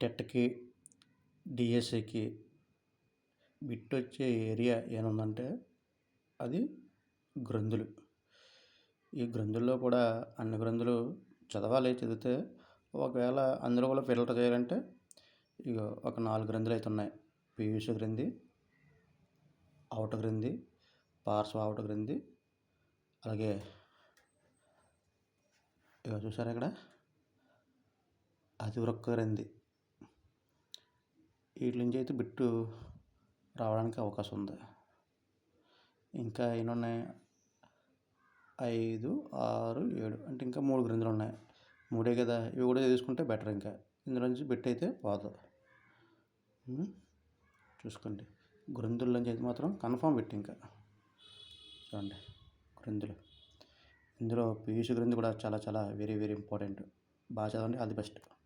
టెట్కి, డిఎస్సికి బిట్ వచ్చే ఏరియా ఏముందంటే అది గ్రంథులు. ఈ గ్రంథుల్లో కూడా అన్ని గ్రంథులు చదివితే ఒకవేళ అందులో కూడా ఫిల్టర్ చేయాలంటే ఇక ఒక 4 గ్రంథులు అయితే ఉన్నాయి. పీయూష గ్రంథి, ఆవుట గ్రంథి, పార్శ్వ ఆవుట గ్రంథి, అలాగే ఇక చూసారా ఇక్కడ అతివృక్క గ్రంథి. వీటి నుంచి అయితే బిట్టు రావడానికి అవకాశం ఉంది. ఇంకా ఎన్ని ఉన్నాయి? 5, 6, 7 అంటే ఇంకా 3 గ్రంథులు ఉన్నాయి. 3 కదా, ఇవి కూడా తీసుకుంటే బెటర్. ఇంకా ఇందులో నుంచి బిట్ అయితే పోదు. చూసుకోండి, గ్రంథుల నుంచి అయితే మాత్రం కన్ఫామ్ బిట్. ఇంకా చూడండి గ్రంథులు, ఇందులో పీయూష గ్రంథి కూడా చాలా చాలా వెరీ వెరీ ఇంపార్టెంట్. బాగా చదవండి. All the best.